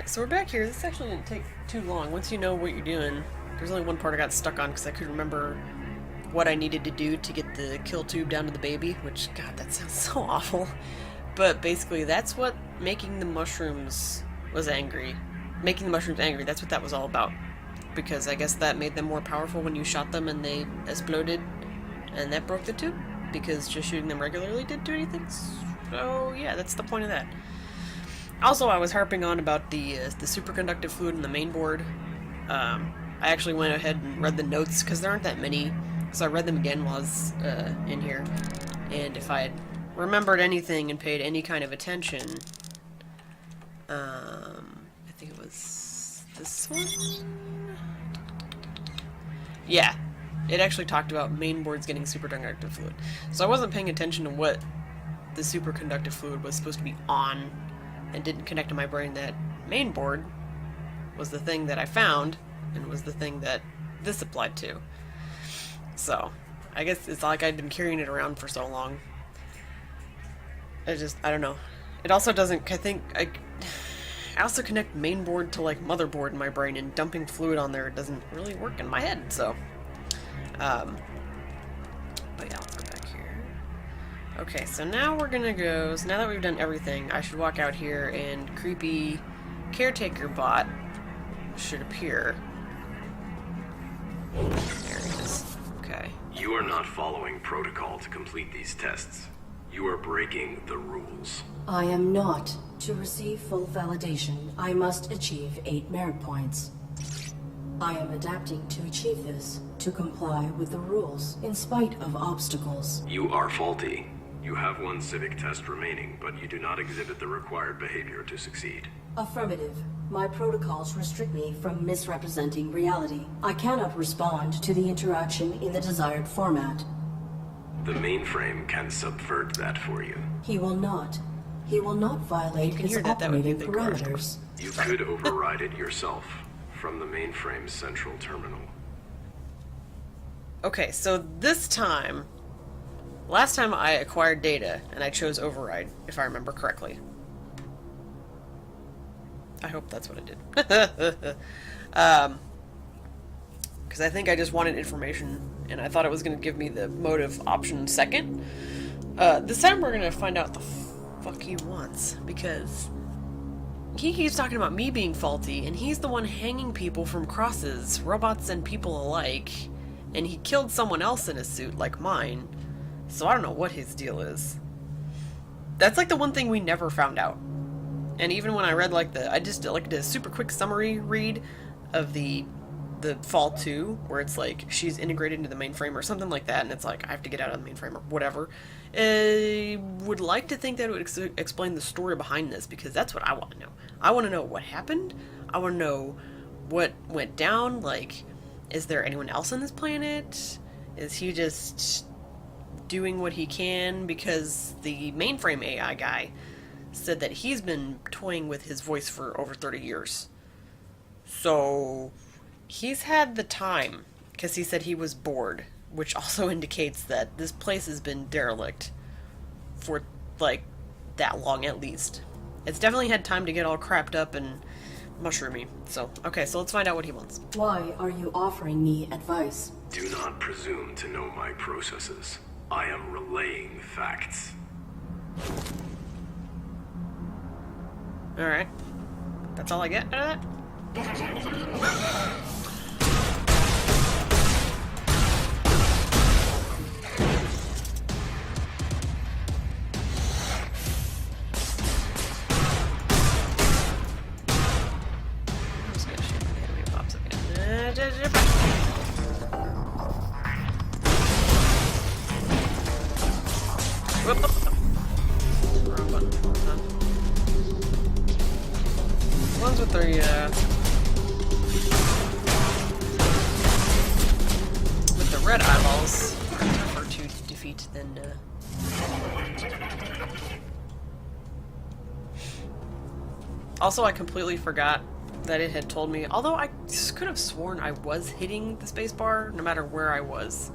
Alright, so we're back here. This actually didn't take too long. Once you know what you're doing, there's only one part I got stuck on because I couldn't remember what I needed to do to get the kill tube down to the baby, which, God, that sounds so awful. But basically, that's what making the mushrooms was angry. Making the mushrooms angry, that's what that was all about. Because I guess that made them more powerful when you shot them and they exploded, and that broke the tube, because just shooting them regularly didn't do anything. So, yeah, that's the point of that. Also, I was harping on about the superconductive fluid in the main board. I actually went ahead and read the notes, because there aren't that many, so I read them again while I was in here. And if I had remembered anything and paid any kind of attention, I think it was this one? Yeah, it actually talked about main boards getting superconductive fluid. So I wasn't paying attention to what the superconductive fluid was supposed to be on, and didn't connect to my brain that main board was the thing that I found, and was the thing that this applied to. So, I guess it's like I'd been carrying it around for so long. I don't know. It also doesn't, I also connect main board to like motherboard in my brain, and dumping fluid on there doesn't really work in my head, so. But yeah, let's go back here. Okay, so now we're gonna go, so now that we've done everything, I should walk out here and creepy caretaker bot should appear. There it is. Okay. You are not following protocol to complete these tests. You are breaking the rules. I am not. To receive full validation, I must achieve 8 merit points. I am adapting to achieve this, to comply with the rules, in spite of obstacles. You are faulty. You have one civic test remaining, but you do not exhibit the required behavior to succeed. Affirmative. My protocols restrict me from misrepresenting reality. I cannot respond to the interaction in the desired format. The mainframe can subvert that for you. He will not. He will not violate his operating parameters. You could override it yourself from the mainframe's central terminal. Okay, so this time, last time I acquired data, and I chose override, if I remember correctly. I hope that's what I did. Because I think I just wanted information, and I thought it was going to give me the motive option second. This time we're going to find out the fuck he wants, because he keeps talking about me being faulty, and he's the one hanging people from crosses, robots and people alike, and he killed someone else in a suit like mine, so I don't know what his deal is. That's like the one thing we never found out. And even when I read like I just did like a super quick summary read of the Fall 2, where it's like she's integrated into the mainframe or something like that, and it's like I have to get out of the mainframe or whatever. I would like to think that it would explain the story behind this, because that's what I want to know. I want to know what happened. I want to know what went down. Like, is there anyone else on this planet? Is he just doing what he can? Because the mainframe AI guy said that he's been toying with his voice for over 30 years. So he's had the time, because he said he was bored, which also indicates that this place has been derelict for, like, that long at least. It's definitely had time to get all crapped up and mushroomy. So, okay, so let's find out what he wants. Why are you offering me advice? Do not presume to know my processes. I am relaying facts. Alright. That's all I get out of that? Wrong button. Ones with their, with the red eyeballs are tougher to defeat than, Also, I completely forgot that it had told me, although I could have sworn I was hitting the spacebar no matter where I was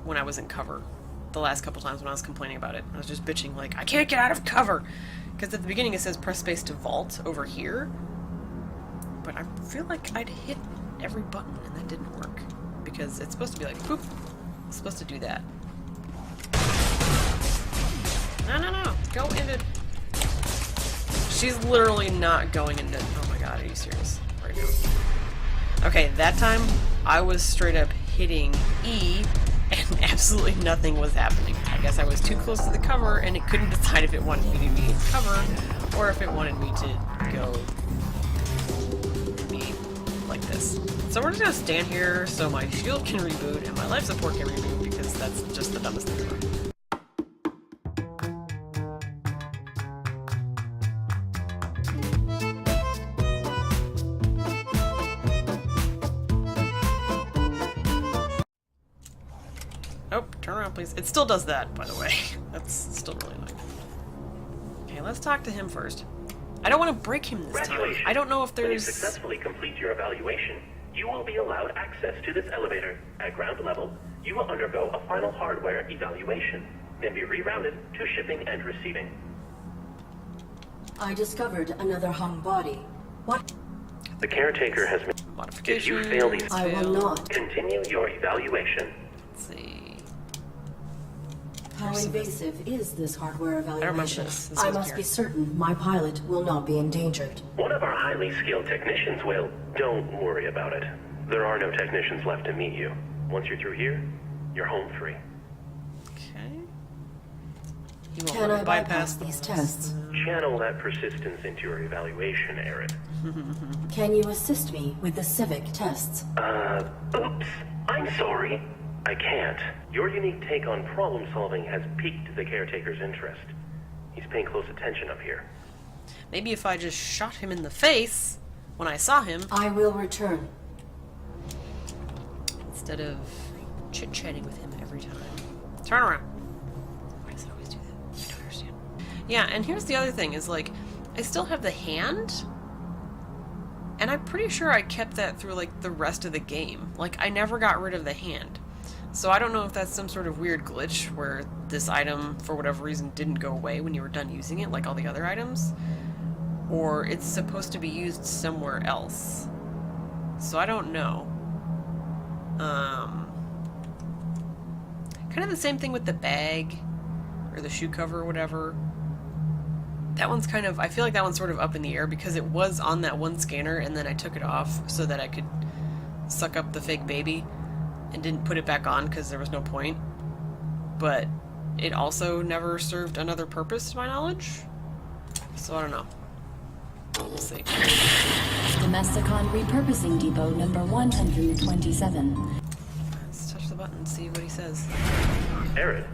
when I was in cover. The last couple times when I was complaining about it. I was just bitching like, I can't get out of cover! Because at the beginning it says press space to vault over here. But I feel like I'd hit every button and that didn't work. Because it's supposed to be like, boop. It's supposed to do that. No. Go into... She's literally not going into... Oh my god, are you serious? Right now. Okay, that time, I was straight up hitting E, and absolutely nothing was happening. I guess I was too close to the cover, and it couldn't decide if it wanted me to be in cover, or if it wanted me to go... be like this. So we're just gonna stand here so my shield can reboot, and my life support can reboot, because that's just the dumbest thing ever. Oh, turn around, please. It still does that, by the way. That's still really annoying. Okay, let's talk to him first. I don't want to break him this time. I don't know if When you there's... successfully complete your evaluation, you will be allowed access to this elevator. At ground level, you will undergo a final hardware evaluation, then be rerouted to shipping and receiving. I discovered another hung body. What? The caretaker has made... If you fail these, I will not. continue your evaluation. Let's see... How invasive is this hardware evaluation? remember this. This I was must here. be certain my pilot will not be endangered. One of our highly skilled technicians will. Don't worry about it. There are no technicians left to meet you. Once you're through here, you're home free. Okay... You won't Can let I me bypass these tests? Channel that persistence into your evaluation, Aerith. Can you assist me with the civic tests? Oops. I'm sorry. I can't. Your unique take on problem solving has piqued the caretaker's interest. He's paying close attention up here. Maybe if I just shot him in the face when I saw him, I will return. instead of chit-chatting with him every time. Turn around. Why does it always do that? I don't understand. Yeah, and here's the other thing, is like, I still have the hand, and I'm pretty sure I kept that through like the rest of the game. Like, I never got rid of the hand. So I don't know if that's some sort of weird glitch where this item, for whatever reason, didn't go away when you were done using it, like all the other items. Or it's supposed to be used somewhere else. So I don't know. Kind of the same thing with the bag, or the shoe cover or whatever. That one's kind of, I feel like that one's sort of up in the air because it was on that one scanner and then I took it off so that I could suck up the fake baby. And didn't put it back on because there was no point. But it also never served another purpose, to my knowledge. So I don't know. We'll see. Domesticon Repurposing Depot number 127. Let's touch the button and see what he says. Aerith,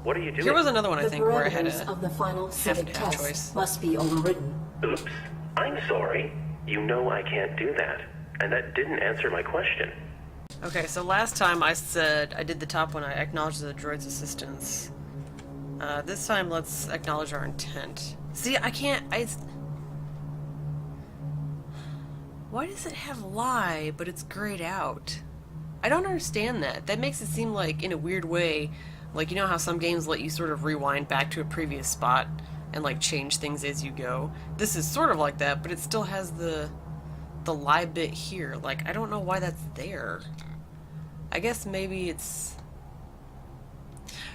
what are you doing? Here was another one, I The think, where I had parameters of the final civic have test choice. must be overridden. Oops. I'm sorry. You know I can't do that. And that didn't answer my question. Okay, so last time I said I did the top one, I acknowledged the droid's assistance. This time let's acknowledge our intent. See, I can't, why does it have lie, but it's grayed out? I don't understand that. That makes it seem like, in a weird way, like, you know how some games let you sort of rewind back to a previous spot and, like, change things as you go? This is sort of like that, but it still has the lie bit here. Like, I don't know why that's there. I guess maybe it's...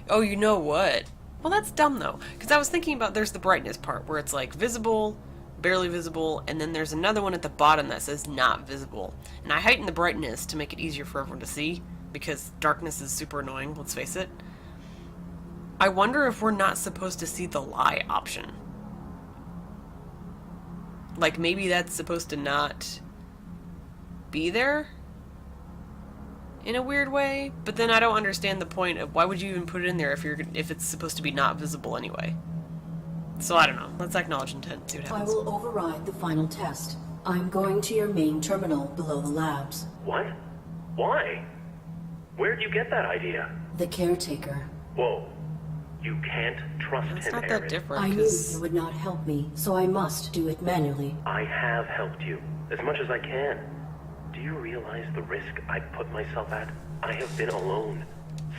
Oh, you know what? Well, that's dumb, though. Because I was thinking about, there's the brightness part, where it's, like, visible, barely visible, and then there's another one at the bottom that says not visible. And I heighten the brightness to make it easier for everyone to see, because darkness is super annoying, let's face it. I wonder if we're not supposed to see the lie option. Like, maybe that's supposed to not be there? In a weird way, but then I don't understand the point of why would you even put it in there if it's supposed to be not visible anyway. So I don't know. Let's acknowledge intent. See what I happens. will override the final test. I'm going to your main terminal below the labs. What? Why? Where'd you get that idea? The caretaker. Whoa. You can't trust It's him, not that Aerith. different. I knew 'Cause you would not help me, so I must do it manually. I have helped you as much as I can. Do you realize the risk I put myself at? I have been alone,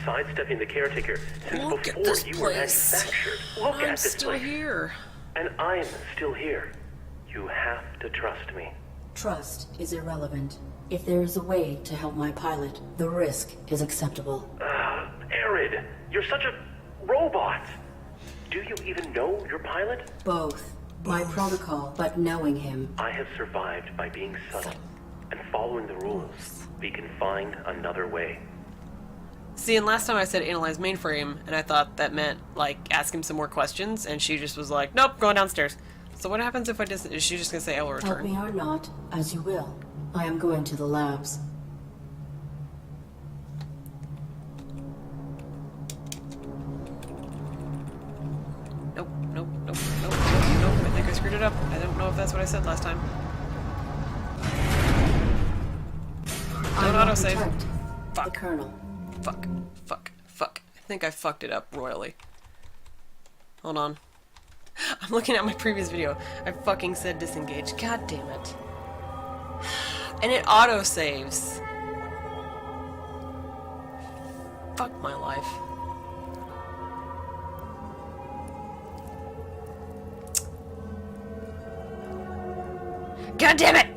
sidestepping the caretaker since Look at before this you were place. manufactured. Look I'm at this still place. here. And I'm still here. You have to trust me. Trust is irrelevant. If there is a way to help my pilot, the risk is acceptable. Arid, you're such a robot. Do you even know your pilot? Both. My protocol, but knowing him. I have survived by being subtle and following the rules. We can find another way. See, and last time I said analyze mainframe, and I thought that meant, like, ask him some more questions, and she just was like, nope, going downstairs. So what happens if I just... Is she just gonna say I will Help return? me or not, as you will. I am going to the labs. Nope, nope, nope, nope, nope, nope. I think I screwed it up. I don't know if that's what I said last time. I Don't will autosave. protect the Fuck. Colonel. Fuck. Fuck. Fuck. I think I fucked it up royally. Hold on. I'm looking at my previous video. I fucking said disengage. God damn it. And it auto-saves. Fuck my life. God damn it!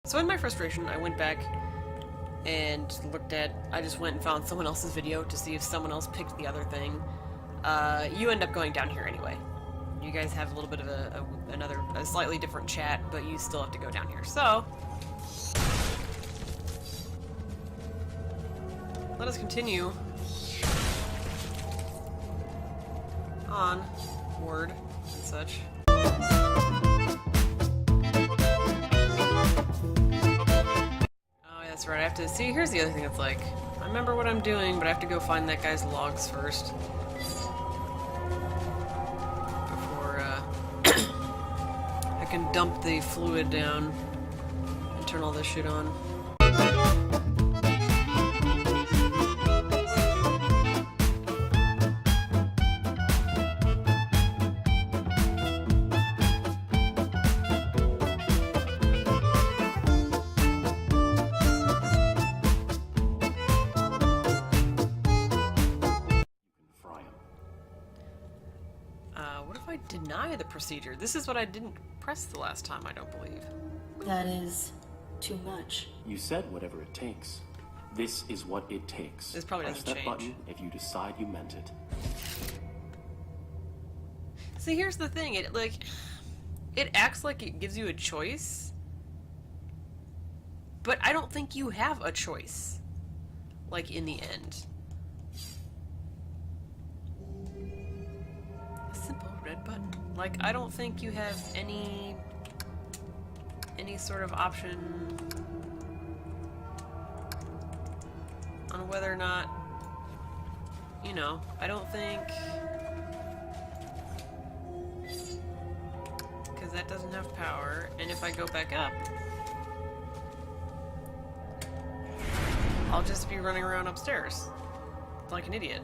So in my frustration, I went back and looked at... I just went and found someone else's video to see if someone else picked the other thing. You end up going down here anyway. You guys have a little bit of a slightly different chat, but you still have to go down here. So... let us continue on word and such. That's right, I have to see. Here's the other thing. It's like, I remember what I'm doing, but I have to go find that guy's logs first before I can dump the fluid down and turn all this shit on. What if I deny the procedure? This is what I didn't press the last time, I don't believe. That is too much. You said whatever it takes. This is what it takes. This probably Press doesn't that change. button if you decide you meant it. See, here's the thing. It acts like it gives you a choice, but I don't think you have a choice. Like, in the end. A simple red button. Like, I don't think you have any sort of option on whether or not, you know, I don't think, because that doesn't have power, and if I go back up, I'll just be running around upstairs like an idiot.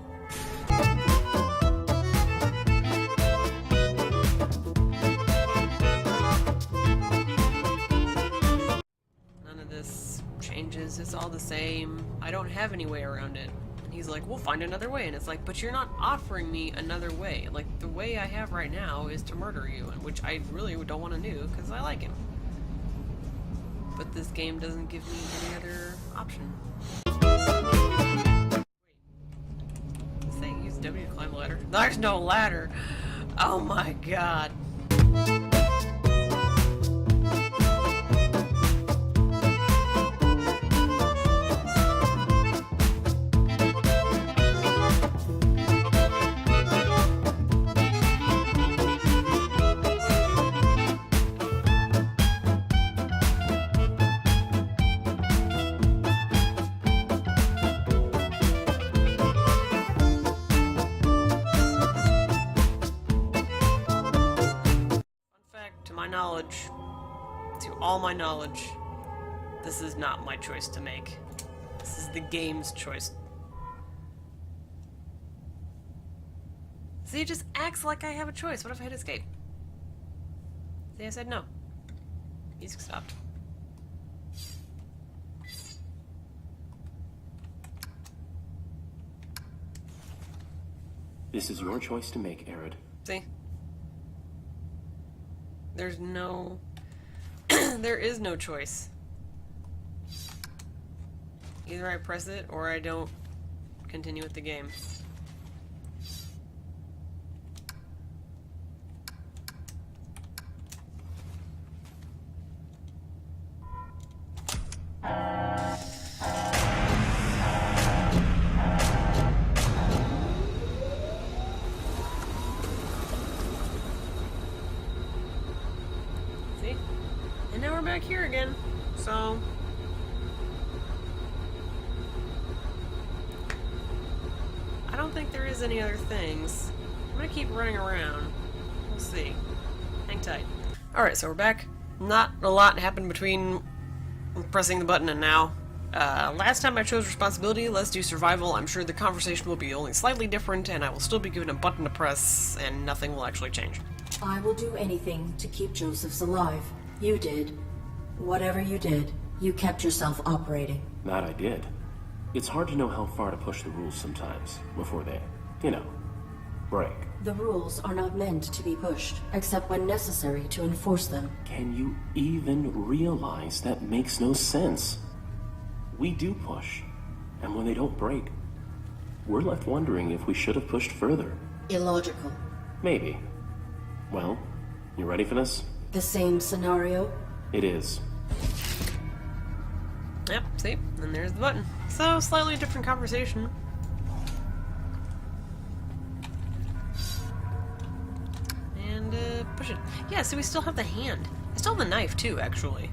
None of this changes. It's all the same. I don't have any way around it. He's like, we'll find another way. And it's like, but you're not offering me another way. Like, the way I have right now is to murder you, which I really don't want to do because I like him. But this game doesn't give me any other option. Wait. Say use W to climb a ladder. There's no ladder! Oh my god. To all my knowledge, this is not my choice to make. This is the game's choice. See, it just acts like I have a choice. What if I hit escape? See, I said no. Music stopped. This is your choice to make, Arid. See? There's no... there is no choice. Either I press it, or I don't continue with the game. See? And now we're back here again. So... I don't think there is any other things. I'm gonna keep running around. We'll see. Hang tight. Alright, so we're back. Not a lot happened between pressing the button and now. Last time I chose responsibility, let's do survival. I'm sure the conversation will be only slightly different, and I will still be given a button to press, and nothing will actually change. I will do anything to keep Josephs alive. You did. Whatever you did, you kept yourself operating. That I did. It's hard to know how far to push the rules sometimes, before they, break. The rules are not meant to be pushed, except when necessary to enforce them. Can you even realize that makes no sense? We do push, and when they don't break, we're left wondering if we should have pushed further. Illogical. Maybe. Well, you ready for this? The same scenario? It is. Yep, see? And there's the button. So, slightly different conversation. And, push it. Yeah, so we still have the hand. I still have the knife, too, actually.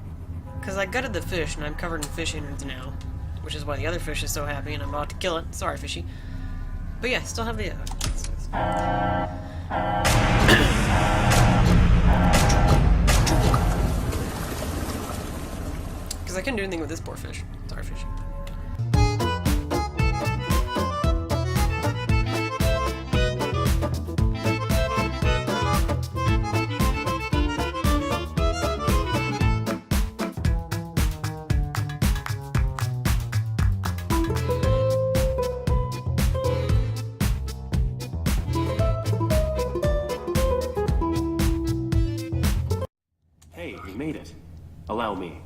Because I gutted the fish, and I'm covered in fish innards now. Which is why the other fish is so happy, and I'm about to kill it. Sorry, fishy. But yeah, still have the... Because I couldn't do anything with this poor fish. Sorry, fishy. Hey, you made it. Allow me.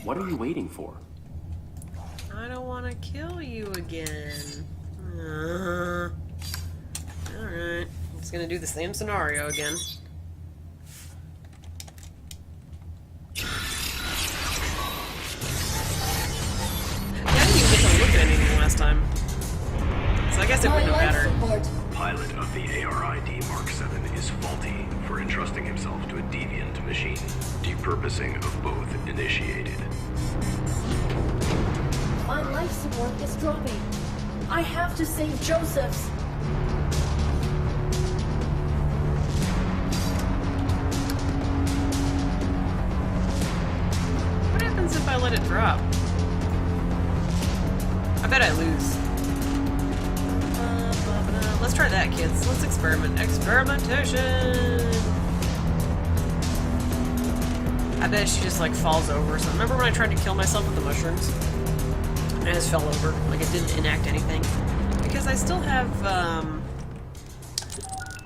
What are you waiting for? I don't want to kill you again. Alright. It's gonna do the same scenario again. I didn't even get to look at anything last time. So I guess it wouldn't have mattered. Pilot of the ARID Mark 7 is faulty for entrusting himself to a deviant machine. Depurposing of both initiated. My life support is dropping. I have to save Josephs. What happens if I let it drop? I bet I lose. Let's try that, kids. Let's experiment. Experimentation! I bet she just, like, falls over or something. Remember when I tried to kill myself with the mushrooms? I just fell over. Like, it didn't enact anything. Because I still have,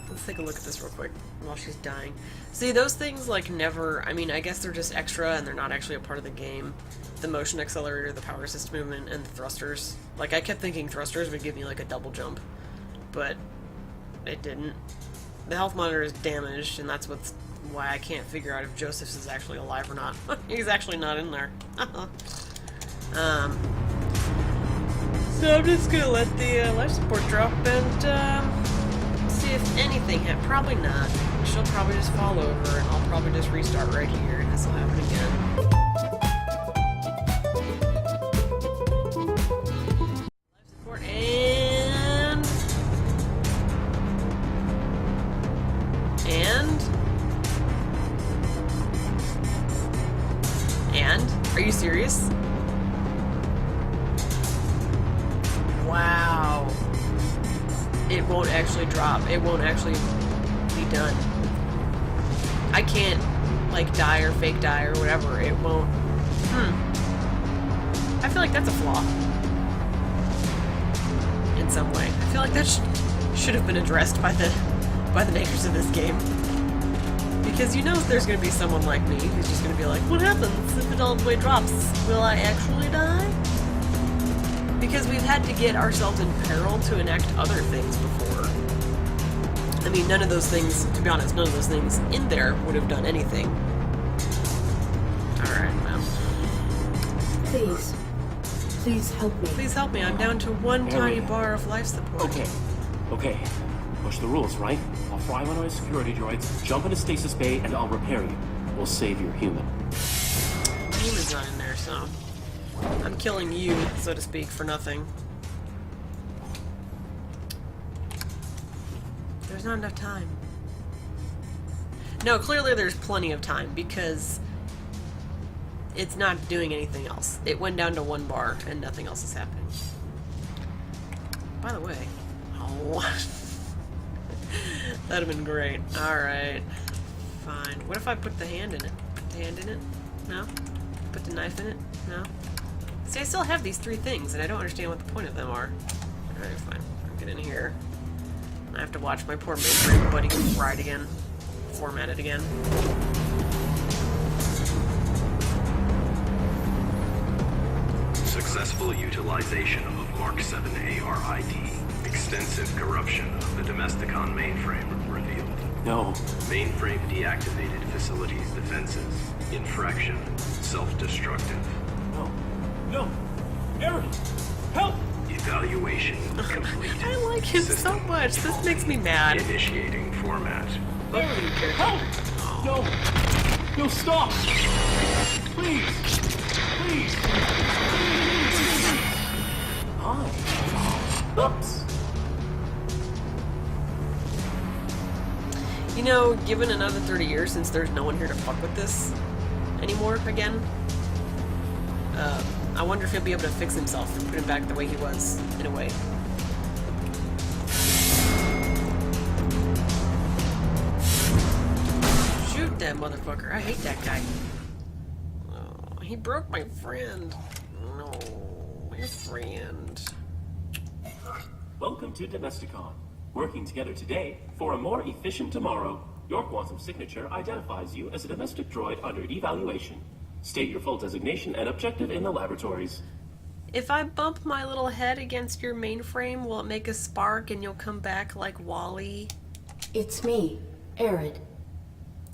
let's take a look at this real quick while she's dying. See, those things, like, never... I mean, I guess they're just extra and they're not actually a part of the game. The motion accelerator, the power assist movement, and the thrusters. Like, I kept thinking thrusters would give me, like, a double jump. But it didn't. The health monitor is damaged, and that's why I can't figure out if Josephs is actually alive or not. He's actually not in there. So I'm just gonna let the life support drop and see if anything probably not. She'll probably just fall over, and I'll probably just restart right here, and this will happen again. Life support and are you serious? Wow. It won't actually drop. It won't actually be done. I can't, like, die or fake die or whatever. It won't. I feel like that's a flaw. In some way. I feel like that should have been addressed by the makers of this game. Because you know there's going to be someone like me who's just going to be like, what happens if it all the way drops? Will I actually die? Because we've had to get ourselves in peril to enact other things before. I mean, none of those things, to be honest, none of those things in there would have done anything. Alright, well. Please. Please help me. Please help me, I'm down to one tiny bar of life support. Okay. Push the rules, right? I'll fry one of my security droids, jump into stasis bay, and I'll repair you. We'll save your human. Human's not in there, so... I'm killing you, so to speak, for nothing. There's not enough time. No, clearly there's plenty of time, because it's not doing anything else. It went down to 1 bar, and nothing else is happening. By the way... Oh... That'd have been great. Alright. Fine. What if I put the hand in it? Put the hand in it? No? Put the knife in it? No? See, I still have these 3 things, and I don't understand what the point of them are. Alright, fine. I'll get in here. I have to watch my poor mainframe buddy get fried again. Formatted again. Successful utilization of Mark 7 ARID. Extensive corruption of the Domesticon mainframe revealed. No. Mainframe deactivated facilities defenses. Infraction. Self-destructive. No. Aaron! Help! Evaluation complete. I like him so much. This makes me mad. Initiating format. Aaron! Help! No, stop! Please! Hi. Oops. You know, given another 30 years since there's no one here to fuck with this anymore again, I wonder if he'll be able to fix himself and put him back the way he was, in a way. Shoot that motherfucker. I hate that guy. Oh, he broke my friend. No, my friend. Welcome to Domesticon. Working together today for a more efficient tomorrow. Your quantum signature identifies you as a domestic droid under evaluation. State your full designation and objective in the laboratories. If I bump my little head against your mainframe, will it make a spark and you'll come back like Wally? It's me, Arid.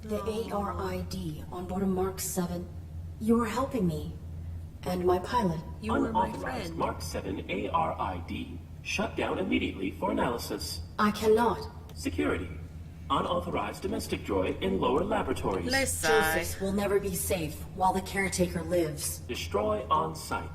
The ARID on board a Mark 7. You were helping me. And my pilot. You were my Unauthorized friend. Mark 7 ARID. Shut down immediately for analysis. I cannot. Security. Unauthorized domestic droid in lower laboratories. Listen. Joseph will never be safe while the caretaker lives. Destroy on site.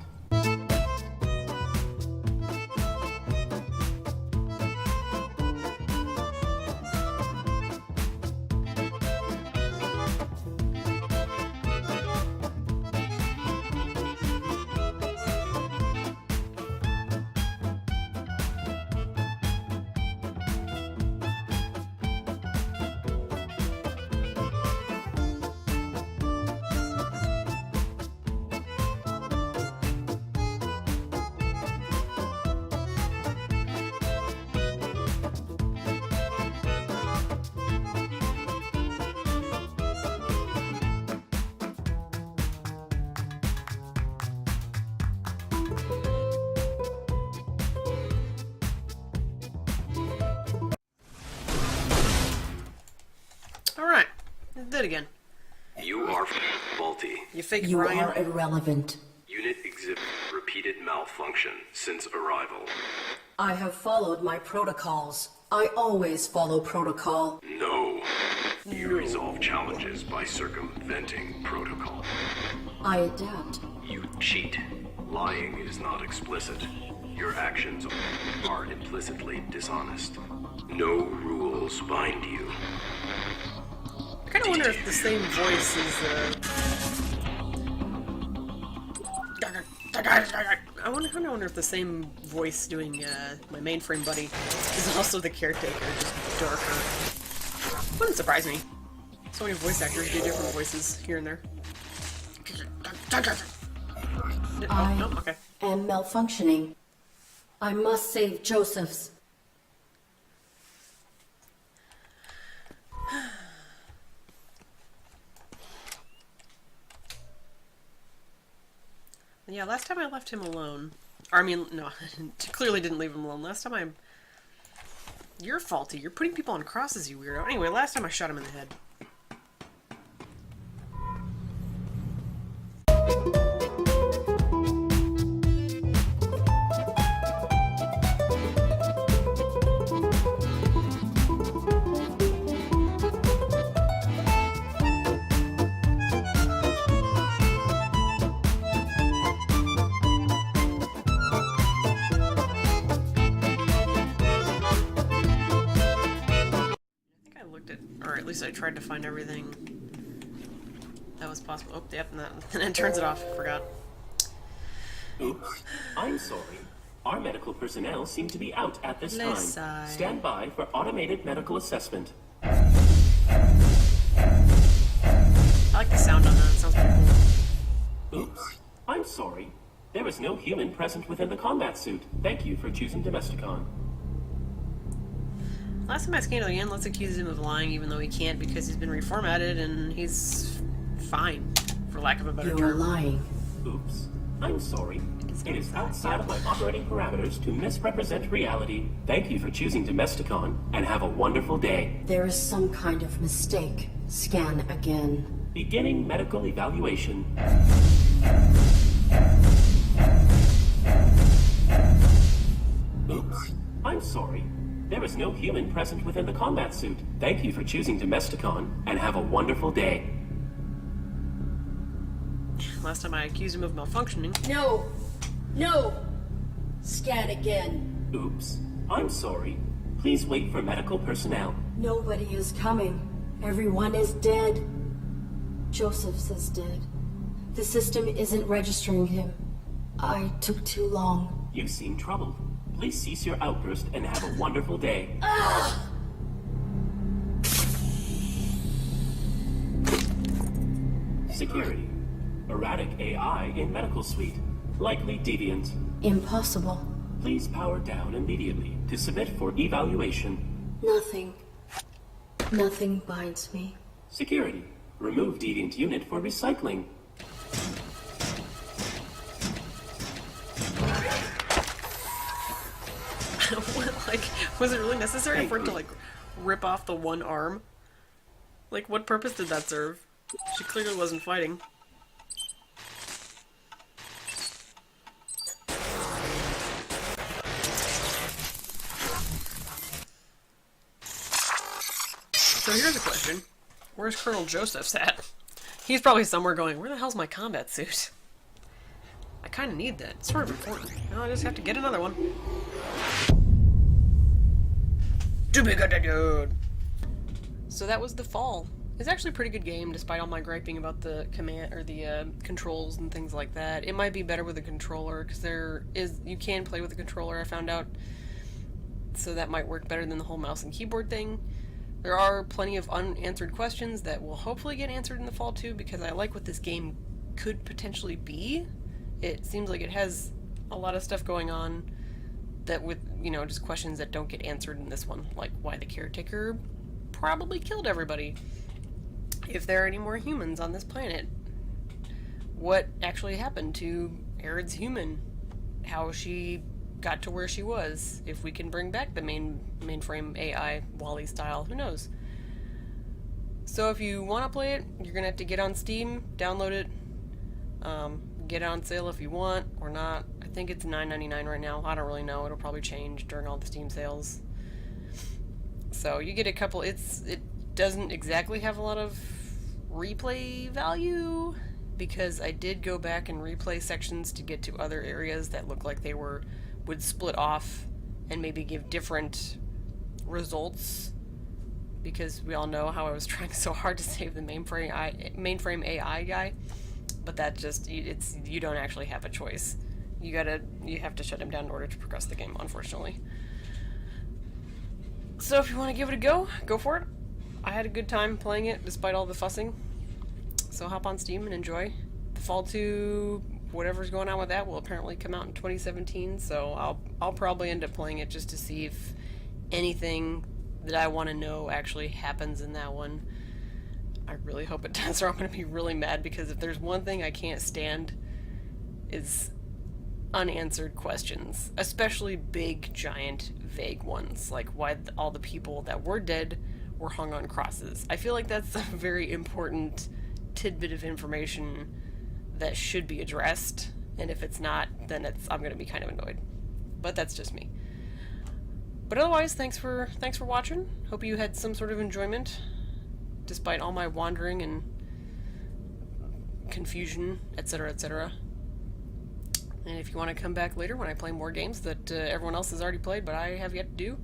Alright. Do it again. You are faulty. You fake You Brian. are irrelevant. Unit exhibit repeated malfunction since arrival. I have followed my protocols. I always follow protocol. No. You resolve challenges by circumventing protocol. I adapt. You cheat. Lying is not explicit. Your actions are implicitly dishonest. No rules bind you. I kind of wonder if the same voice is, I wonder if the same voice doing, my mainframe buddy is also the caretaker, just darker. Wouldn't surprise me. So many voice actors do different voices here and there. Oh, no, okay. am malfunctioning. I must save Joseph's. Yeah, last time I left him alone. Or, I mean, no, clearly didn't leave him alone. Last time I... You're faulty. You're putting people on crosses, you weirdo. Anyway, last time I shot him in the head. Or at least I tried to find everything that was possible. Oh, yep, and then it turns it off. Forgot. Oops. I'm sorry. Our medical personnel seem to be out at this time. Stand by for automated medical assessment. I like the sound on that. It sounds pretty cool. Oops. I'm sorry. There is no human present within the combat suit. Thank you for choosing Domesticon. Last time I scanned again, let's accuse him of lying even though he can't because he's been reformatted and he's fine, for lack of a better You're term. lying. Oops. I'm sorry. It is outside of my operating parameters to misrepresent reality. Thank you for choosing Domesticon, and have a wonderful day. There is some kind of mistake. Scan again. Beginning medical evaluation. Oops. I'm sorry. There is no human present within the combat suit. Thank you for choosing Domesticon, and have a wonderful day. Last time I accused him of malfunctioning. No! No! Scan again. Oops. I'm sorry. Please wait for medical personnel. Nobody is coming. Everyone is dead. Joseph's is dead. The system isn't registering him. I took too long. You seem troubled. Please cease your outburst and have a wonderful day. Security. Erratic AI in medical suite. Likely deviant. Impossible. Please power down immediately to submit for evaluation. Nothing. Nothing binds me. Security. Remove deviant unit for recycling. Like, was it really necessary for it to, like, rip off the one arm? Like, what purpose did that serve? She clearly wasn't fighting. So here's a question. Where's Colonel Joseph's at? He's probably somewhere going, where the hell's my combat suit? I kind of need that. It's sort of important. Now I just have to get another one. To be continued. So that was The Fall. It's actually a pretty good game, despite all my griping about the command or the controls and things like that. It might be better with a controller because you can play with a controller. I found out, so that might work better than the whole mouse and keyboard thing. There are plenty of unanswered questions that will hopefully get answered in The Fall 2 because I like what this game could potentially be. It seems like it has a lot of stuff going on that with, you know, just questions that don't get answered in this one, like why the caretaker probably killed everybody. If there are any more humans on this planet. What actually happened to Arid's human? How she got to where she was? If we can bring back the mainframe AI, Wall-E style, who knows? So if you want to play it, you're going to have to get on Steam, download it, get it on sale if you want, or not. I think it's $9.99 right now. I don't really know. It'll probably change during all the Steam sales. So you get a couple. It doesn't exactly have a lot of replay value because I did go back and replay sections to get to other areas that look like they would split off and maybe give different results, because we all know how I was trying so hard to save the mainframe AI guy, but that just, you don't actually have a choice. You have to shut him down in order to progress the game, unfortunately. So if you want to give it a go for it. I had a good time playing it despite all the fussing. So hop on Steam and enjoy. The Fall 2 whatever's going on with that will apparently come out in 2017, so I'll probably end up playing it just to see if anything that I want to know actually happens in that one. I really hope it does, or I'm going to be really mad, because if there's one thing I can't stand is unanswered questions, especially big, giant, vague ones, like why all the people that were dead were hung on crosses. I feel like that's a very important tidbit of information that should be addressed, and if it's not, then I'm going to be kind of annoyed. But that's just me. But otherwise, thanks for watching. Hope you had some sort of enjoyment, despite all my wandering and confusion, etc., etc. And if you want to come back later when I play more games that everyone else has already played but I have yet to do,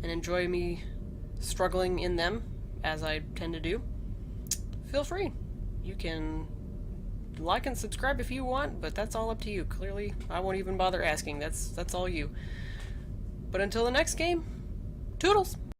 and enjoy me struggling in them, as I tend to do, feel free. You can like and subscribe if you want, but that's all up to you. Clearly, I won't even bother asking. That's all you. But until the next game, toodles!